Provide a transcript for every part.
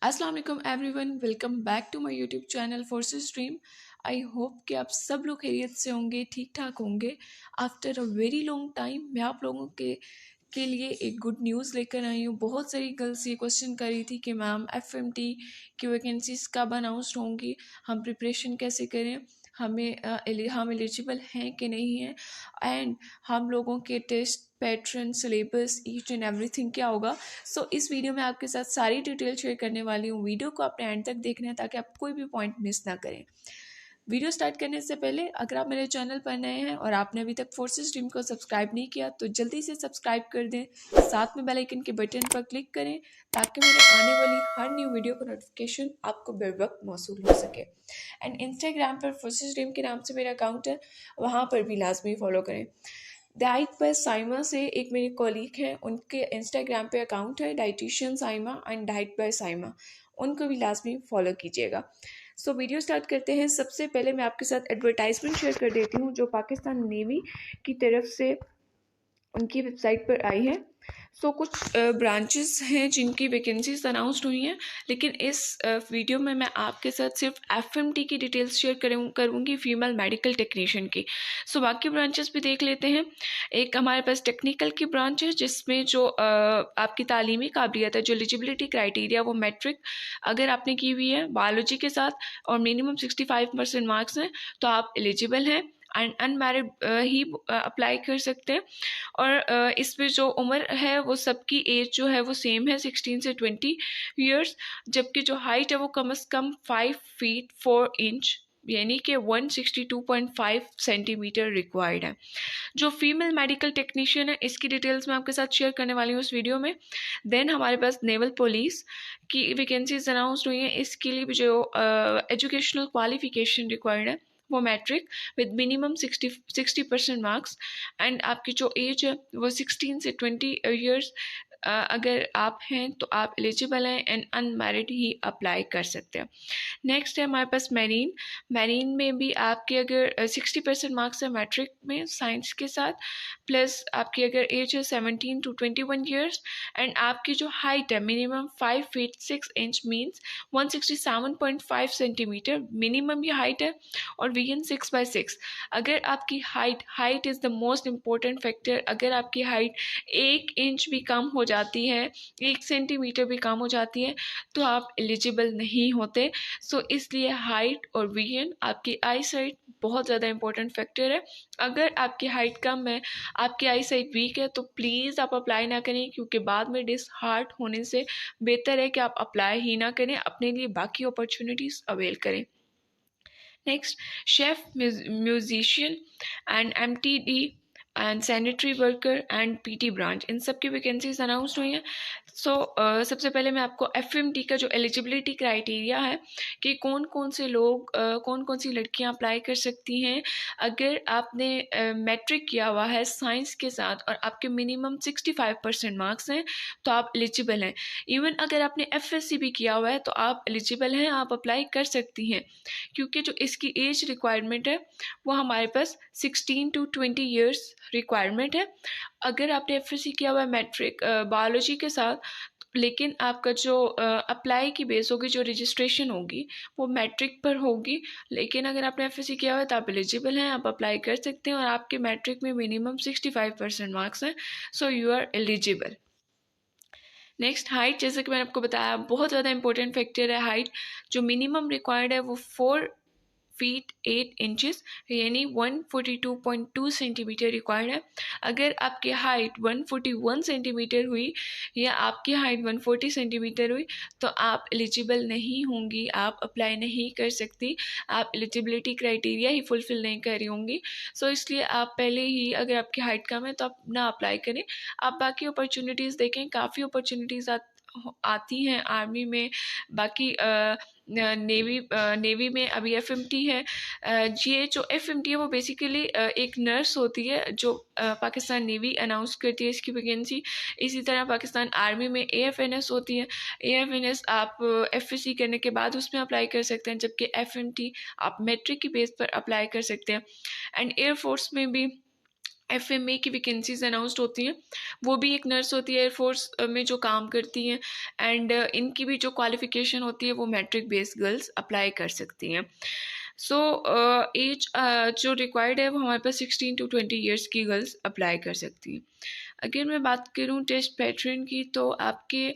अस्सलाम वालेकुम everyone, welcome back to my YouTube channel forces stream. I hope कि आप सब लोग खैरियत से होंगे, ठीक ठाक होंगे। After a very long time मैं आप लोगों के लिए एक गुड न्यूज़ लेकर आई हूँ। बहुत सारी गर्ल्स ये क्वेश्चन कर रही थी कि मैम एफएमटी की वैकेंसीज कब अनाउंसड होंगी, हम प्रिपरेशन कैसे करें, हम एलिजिबल हैं कि नहीं हैं, एंड हम लोगों के test pattern syllabus each and everything क्या होगा। सो इस वीडियो में आपके साथ सारी डिटेल शेयर करने वाली हूँ। वीडियो को आपने एंड तक देखना है ताकि आप कोई भी पॉइंट मिस ना करें। वीडियो स्टार्ट करने से पहले अगर आप मेरे चैनल पर नए हैं और आपने अभी तक फोर्सेस टीम को सब्सक्राइब नहीं किया तो जल्दी से सब्सक्राइब कर दें, साथ में बेल आइकन के बटन पर क्लिक करें ताकि मेरे आने वाली हर न्यू वीडियो का नोटिफिकेशन आपको बर वक्त मौसूल हो सके। एंड इंस्टाग्राम पर फोर्सेस टीम के नाम से मेरा अकाउंट है, वहाँ पर भी लाजमी फॉलो करें। डाइट बाय साइमा से एक मेरे कॉलीग हैं, उनके इंस्टाग्राम पे अकाउंट है dietitian Saima and diet by Saima, उनको भी लाजमी फॉलो कीजिएगा। सो वीडियो स्टार्ट करते हैं। सबसे पहले मैं आपके साथ एडवर्टाइजमेंट शेयर कर देती हूँ जो पाकिस्तान नेवी की तरफ से उनकी वेबसाइट पर आई है। सो कुछ ब्रांचेस हैं जिनकी वैकेंसीज अनाउंस्ड हुई हैं, लेकिन इस वीडियो में मैं आपके साथ सिर्फ एफएमटी की डिटेल्स शेयर करूँगी फीमेल मेडिकल टेक्नीशियन की। सो बाकी ब्रांचेस भी देख लेते हैं। एक हमारे पास टेक्निकल की ब्रांच है जिसमें जो आपकी तालीमी काबिलियत है, जो एलिजिबिलिटी क्राइटेरिया वो मैट्रिक अगर आपने की हुई है बायोलॉजी के साथ और मिनिमम 65% मार्क्स हैं तो आप एलिजिबल हैं एंड अनमैरिड ही अप्लाई कर सकते हैं। और इसमें जो उम्र है वो सबकी एज जो है वो सेम है 16 से 20 ईयर्स, जबकि जो हाइट है वो कम से कम 5 फीट 4 इंच यानी कि 162.5 सेंटीमीटर रिक्वायर्ड है। जो फीमेल मेडिकल टेक्नीशियन है इसकी डिटेल्स मैं आपके साथ शेयर करने वाली हूँ इस वीडियो में। देन हमारे पास नेवल पुलिस की वैकेंसीज अनाउंस्ड हुई हैं। इसके लिए भी जो एजुकेशनल क्वालिफिकेशन रिक्वायर्ड है वो matric with minimum 60% marks and आपकी जो एज है वो 16 से 20 ईयर्स अगर आप हैं तो आप एलिजिबल हैं एंड अनमैरिड ही अप्लाई कर सकते हैं। नेक्स्ट है हमारे पास मैरीन में भी आपके अगर 60% मार्क्स है मैट्रिक में साइंस के साथ, प्लस आपकी अगर एज है 17 to 21 ईयर्स एंड आपकी जो हाइट है minimum 5 feet 6 inch means 167.5 centimetre minimum ये हाइट है और वीएन 6/6। अगर आपकी height is the most important factor, अगर आपकी हाइट 1 इंच भी कम हो जाती है, 1 सेंटीमीटर भी कम हो जाती है तो आप एलिजिबल नहीं होते। सो इसलिए हाइट और विजन आपकी आई साइट बहुत ज़्यादा इंपॉर्टेंट फैक्टर है। अगर आपकी हाइट कम है, आपकी आई साइट वीक है तो प्लीज़ आप अप्लाई ना करें, क्योंकि बाद में डिसहार्ट होने से बेहतर है कि आप अप्लाई ही ना करें, अपने लिए बाकी अपॉर्चुनिटीज़ अवेल करें। Next, chef, musician and MTD and sanitary worker and PT branch, इन सब की वैकेंसीज अनाउंस्ड हुई हैं। सो सबसे पहले मैं आपको एफएमटी का जो एलिजिबिलिटी क्राइटेरिया है कि कौन कौन से लोग कौन कौन सी लड़कियां अप्लाई कर सकती हैं। अगर आपने मैट्रिक किया हुआ है साइंस के साथ और आपके मिनिमम 65% मार्क्स हैं तो आप एलिजिबल हैं। इवन अगर आपने एफएससी भी किया हुआ है तो आप एलिजिबल हैं, आप अप्लाई कर सकती हैं, क्योंकि जो इसकी एज रिक्वायरमेंट है वो हमारे पास 16 to 20 ईयर्स रिक्वायरमेंट है। अगर आपने एफएससी किया हुआ है मैट्रिक बायोलॉजी के साथ, लेकिन आपका जो अप्लाई की बेस होगी, जो रजिस्ट्रेशन होगी वो मैट्रिक पर होगी, लेकिन अगर आपने एफएससी किया हुआ है तो आप एलिजिबल हैं, आप अप्लाई कर सकते हैं और आपके मैट्रिक में मिनिमम 65% मार्क्स हैं, so you are eligible. Next, height, जैसे कि मैंने आपको बताया बहुत ज़्यादा इंपॉर्टेंट फैक्टर है हाइट। जो मिनिमम रिक्वायर्ड है वो 4 फीट 8 इंचेस यानी 142.2 सेंटीमीटर रिक्वायर्ड है। अगर आपकी हाइट 141 सेंटीमीटर हुई या आपकी हाइट 140 सेंटीमीटर हुई तो आप एलिजिबल नहीं होंगी, आप अप्लाई नहीं कर सकती, आप एलिजिबिलिटी क्राइटेरिया ही फुलफिल नहीं कर रही होंगी। सो इसलिए आप पहले ही, अगर आपकी हाइट कम है तो आप ना अप्लाई करें, आप बाकी अपॉर्चुनिटीज़ देखें। काफ़ी अपॉर्चुनिटीज़ आती हैं आर्मी में, बाकी नेवी में अभी एफएमटी है। ये जो एफएमटी है वो बेसिकली एक नर्स होती है जो पाकिस्तान नेवी अनाउंस करती है इसकी वैकेंसी। इसी तरह पाकिस्तान आर्मी में एएफएनएस होती है। एएफएनएस आप एफएससी करने के बाद उसमें अप्लाई कर सकते हैं, जबकि एफएमटी आप मैट्रिक की बेस पर अप्लाई कर सकते हैं। एंड एयरफोर्स में भी FMA की वैकेंसीज अनाउंसड होती हैं, वो भी एक नर्स होती है एयरफोर्स में जो काम करती हैं, एंड इनकी भी जो क्वालिफिकेशन होती है वो मैट्रिक बेस्ड गर्ल्स अप्लाई कर सकती हैं। सो एज जो रिक्वायर्ड है वो हमारे पास 16 to 20 ईयर्स की गर्ल्स अप्लाई कर सकती हैं। अगर मैं बात करूं टेस्ट पैटर्न की, तो आपके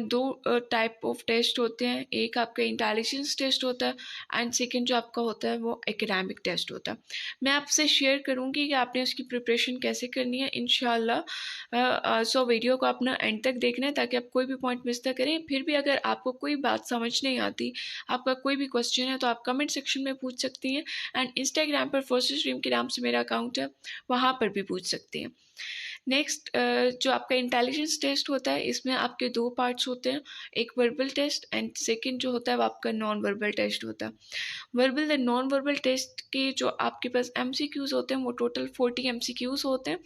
दो टाइप ऑफ टेस्ट होते हैं। एक आपका इंटेलिजेंस टेस्ट होता है एंड सेकंड जो आपका होता है वो एकेडमिक टेस्ट होता है। मैं आपसे शेयर करूंगी कि आपने उसकी प्रिपरेशन कैसे करनी है इंशाल्लाह। सो वीडियो को अपना एंड तक देखना है ताकि आप कोई भी पॉइंट मिस ना करें। फिर भी अगर आपको कोई बात समझ नहीं आती, आपका कोई भी क्वेश्चन है, तो आप कमेंट सेक्शन में पूछ सकती हैं, एंड इंस्टाग्राम पर फर्स्ट स्ट्रीम के नाम से मेरा अकाउंट है, वहाँ पर भी पूछ सकती हैं। नेक्स्ट जो आपका इंटेलिजेंस टेस्ट होता है, इसमें आपके दो पार्ट्स होते हैं, एक वर्बल टेस्ट एंड सेकंड जो होता है वो आपका नॉन वर्बल टेस्ट होता है। Verbal and non verbal test के जो आपके पास MCQs होते हैं वो टोटल 40 MCQs होते हैं।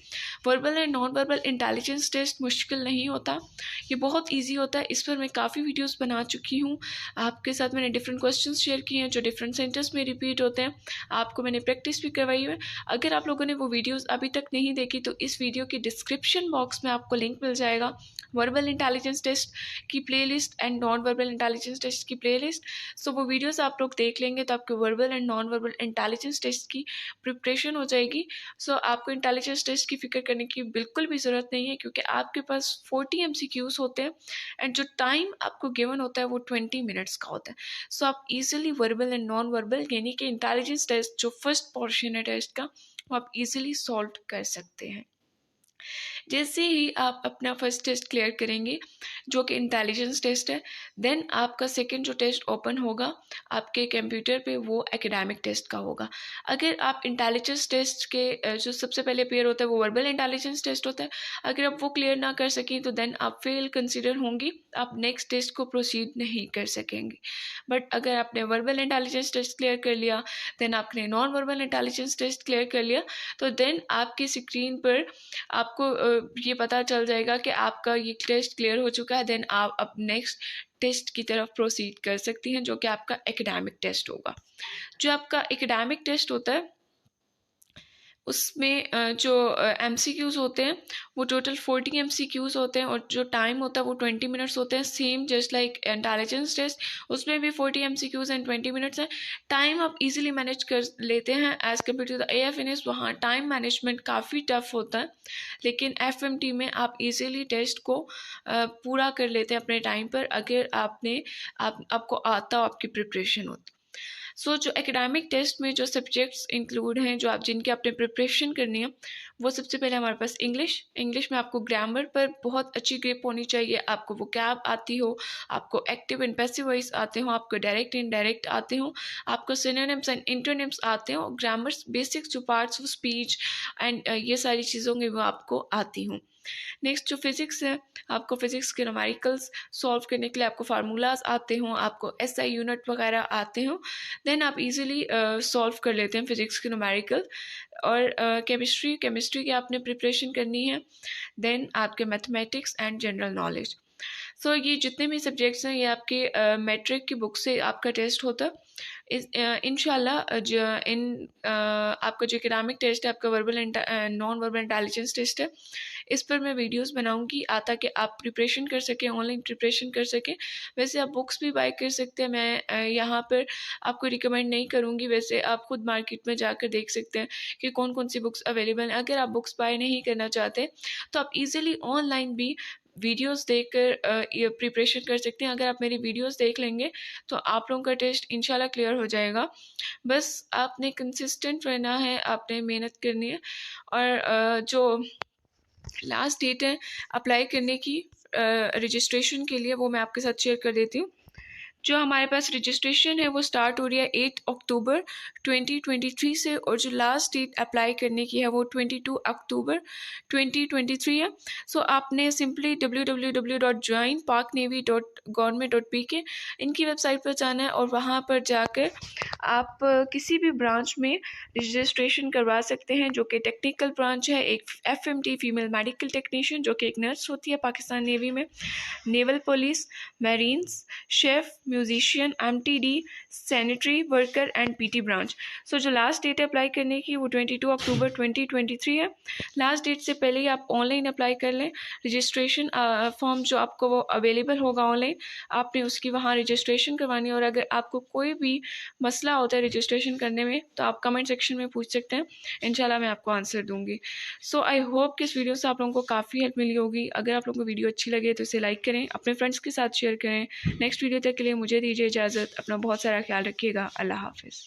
Verbal and non verbal intelligence test मुश्किल नहीं होता, ये बहुत ईजी होता है। इस पर मैं काफ़ी वीडियोज़ बना चुकी हूँ, आपके साथ मैंने डिफरेंट क्वेश्चन शेयर किए हैं जो डिफरेंट सेंटर्स में रिपीट होते हैं, आपको मैंने प्रैक्टिस भी करवाई है। अगर आप लोगों ने वो वीडियोज़ अभी तक नहीं देखी तो इस वीडियो की डिस्क्रिप्शन बॉक्स में आपको लिंक मिल जाएगा, वर्बल इंटेलिजेंस टेस्ट की playlist and non verbal intelligence test की प्लेलिस्ट। सो वो वीडियोस आप लोग देख लेंगे तो आपके verbal and non verbal intelligence test की प्रिपरेशन हो जाएगी। सो आपको इंटेलिजेंस टेस्ट की फिक्र करने की बिल्कुल भी ज़रूरत नहीं है, क्योंकि आपके पास 40 MCQs होते हैं एंड जो टाइम आपको गिवन होता है वो 20 मिनट्स का होता है। सो आप easily verbal and non verbal यानी कि इंटेलिजेंस टेस्ट जो फर्स्ट पोर्शन है टेस्ट का, वो आप इजीली सॉल्व कर सकते हैं। जैसे ही आप अपना फर्स्ट टेस्ट क्लियर करेंगे जो कि इंटेलिजेंस टेस्ट है, देन आपका सेकंड जो टेस्ट ओपन होगा आपके कंप्यूटर पे वो एकेडमिक टेस्ट का होगा। अगर आप इंटेलिजेंस टेस्ट के जो सबसे पहले पेयर होता है वो वर्बल इंटेलिजेंस टेस्ट होता है, अगर आप वो क्लियर ना कर सकें तो देन आप फेल कंसिडर होंगी, आप नेक्स्ट टेस्ट को प्रोसीड नहीं कर सकेंगे। बट अगर आपने वर्बल इंटेलिजेंस टेस्ट क्लियर कर लिया, देन आपने non verbal intelligence test clear कर लिया, तो देन आपकी स्क्रीन पर आपको ये पता चल जाएगा कि आपका ये टेस्ट क्लियर हो चुका है। देन आप अब नेक्स्ट टेस्ट की तरफ प्रोसीड कर सकती हैं जो कि आपका एकेडमिक टेस्ट होगा। जो आपका एकेडमिक टेस्ट होता है उसमें जो MCQs होते हैं वो टोटल 40 MCQs होते हैं, और जो टाइम होता है वो 20 मिनट्स होते हैं, same just like intelligence test, उसमें भी 40 MCQs एंड 20 मिनट्स है। टाइम आप इजीली मैनेज कर लेते हैं as compare to the AFNS, वहाँ टाइम मैनेजमेंट काफ़ी टफ होता है, लेकिन FMT में आप इजीली टेस्ट को पूरा कर लेते हैं अपने टाइम पर, अगर आपको आता हो, आपकी प्रिपरेशन होती। सो जो एकेडमिक टेस्ट में जो सब्जेक्ट्स इंक्लूड हैं जो जिनकी आपने प्रिपरेशन करनी है, वो सबसे पहले हमारे पास इंग्लिश में आपको ग्रामर पर बहुत अच्छी ग्रिप होनी चाहिए, आपको वोकैब आती हो, आपको एक्टिव एंड पैसिव वॉइस आते हो, आपको डायरेक्ट इनडायरेक्ट आते हो, आपको सिनोनिम्स एंड एंटोनिम्स आते हो, ग्रामर्स बेसिक्स जो पार्ट्स ऑफ स्पीच एंड ये सारी चीज़ों की वो आपको आती हूँ। नेक्स्ट जो फिजिक्स है, आपको फिजिक्स के न्यूमेरिकल्स सॉल्व करने के लिए आपको फार्मूलाज आते हों, आपको SI यूनिट वगैरह आते हों, देन आप इजीली सॉल्व कर लेते हैं फिजिक्स के न्यूमेरिकल। और केमिस्ट्री की आपने प्रिपरेशन करनी है, देन आपके मैथमेटिक्स एंड जनरल नॉलेज। सो ये जितने भी सब्जेक्ट्स हैं ये आपके मैट्रिक की बुक से आपका टेस्ट होता है। इंशाल्लाह आपका जो एकेडमिक टेस्ट है, आपका verbal non verbal intelligence test है, इस पर मैं वीडियोस बनाऊंगी ताकि आप प्रिपरेशन कर सकें, ऑनलाइन प्रिपरेशन कर सकें। वैसे आप बुक्स भी बाय कर सकते हैं, मैं यहाँ पर आपको रिकमेंड नहीं करूँगी, वैसे आप खुद मार्केट में जाकर देख सकते हैं कि कौन कौन सी बुक्स अवेलेबल हैं। अगर आप बुक्स बाय नहीं करना चाहते तो आप इजीली ऑनलाइन भी वीडियोस देखकर ये प्रिपरेशन कर सकते हैं। अगर आप मेरी वीडियोस देख लेंगे तो आप लोगों का टेस्ट इंशाल्लाह क्लियर हो जाएगा। बस आपने कंसिस्टेंट रहना है, आपने मेहनत करनी है, और जो लास्ट डेट है अप्लाई करने की रजिस्ट्रेशन के लिए वो मैं आपके साथ शेयर कर देती हूँ। जो हमारे पास रजिस्ट्रेशन है वो स्टार्ट हो रही है 8 अक्टूबर 2023 से, और जो लास्ट डेट अप्लाई करने की है वो 22 अक्टूबर 2023 है। सो आपने सिंपली www.joinparknavy.government.pk इनकी वेबसाइट पर जाना है, और वहाँ पर जाकर आप किसी भी ब्रांच में रजिस्ट्रेशन करवा सकते हैं, जो कि टेक्निकल ब्रांच है। एक FMT फीमेल मेडिकल टेक्नीशियन जो कि एक नर्स होती है पाकिस्तान नेवी में, naval police, marines, chef, musician, MTD, sanitary worker and PT branch. So जो लास्ट डेट है अप्लाई करने की वो 22 अक्टूबर 2023 है। लास्ट डेट से पहले ही आप ऑनलाइन अप्लाई कर लें। रजिस्ट्रेशन फॉर्म जो आपको वो अवेलेबल होगा ऑनलाइन, आपने उसकी वहाँ रजिस्ट्रेशन करवानी है। और अगर आपको कोई भी मसला होता है रजिस्ट्रेशन करने में तो आप कमेंट सेक्शन में पूछ सकते हैं, इंशाल्लाह मैं आपको आंसर दूंगी। सो आई होप कि इस वीडियो से आप लोगों को काफ़ी हेल्प मिली होगी। अगर आप लोगों को वीडियो अच्छी लगे तो इसे लाइक करें, अपने फ्रेंड्स के साथ शेयर करें। नेक्स्ट वीडियो तक के लिए मुझे दीजिए इजाज़त। अपना बहुत सारा ख्याल रखिएगा। अल्लाह हाफिज़।